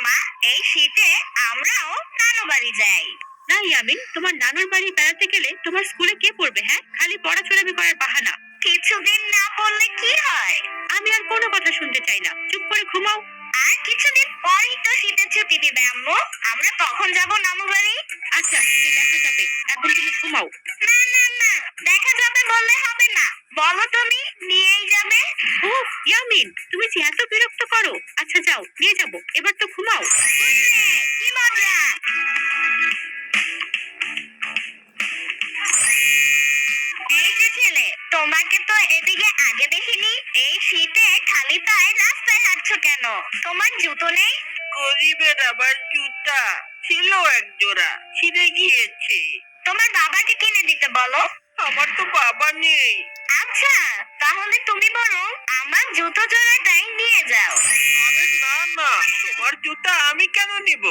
মা, এই শীতে আমরাও নানু বাড়ি যাই। না ইয়ামিন, তোমার নানুর বাড়ি বেড়াতে গেলে তোমার স্কুলে কে পড়বে? হ্যাঁ, খালি পড়াচোরামি করার বাহানা। কিছুদিন না পড়লে কি হয়? আমি আর কোনো কথা শুনতে চাই না, চুপ করে ঘুমাও। আর কিছুদিন পরই তো শীতের ছুটি দিবে আম্মু। আমরা তখন যাব নানু বাড়ি। আচ্ছা, সে দেখা যাবে, এখন তুমি ঘুমাও। না না না, দেখা যাবে বললে হবে না। বলো তুমি, নিয়েই যাবে। ও ইয়ামিন, তুমি যে এত বিরক্ত করো। আচ্ছা যাও, নিয়ে যাবো, এবার তো ঘুমাও। হুররে, কি মজা! এই যে ছেলে, তোমাকে তো এদিকে আগে দেখিনি। এই শীতে খালি পায়ে রাস্তায় হাঁটছো কেন? তোমার জুতো নেই? গরিবের আবার জুতা ছিল এক জোড়া, ছিঁড়ে গিয়েছে। তোমার বাবাকে কিনে দিতে বলো। আমার তো বাবা নেই। আচ্ছা, তাহলে তুমি বরং আমার জুতো জোড়াটাই নিয়ে যাও। আরে না না, তোমার জুতা আমি কেন নিব?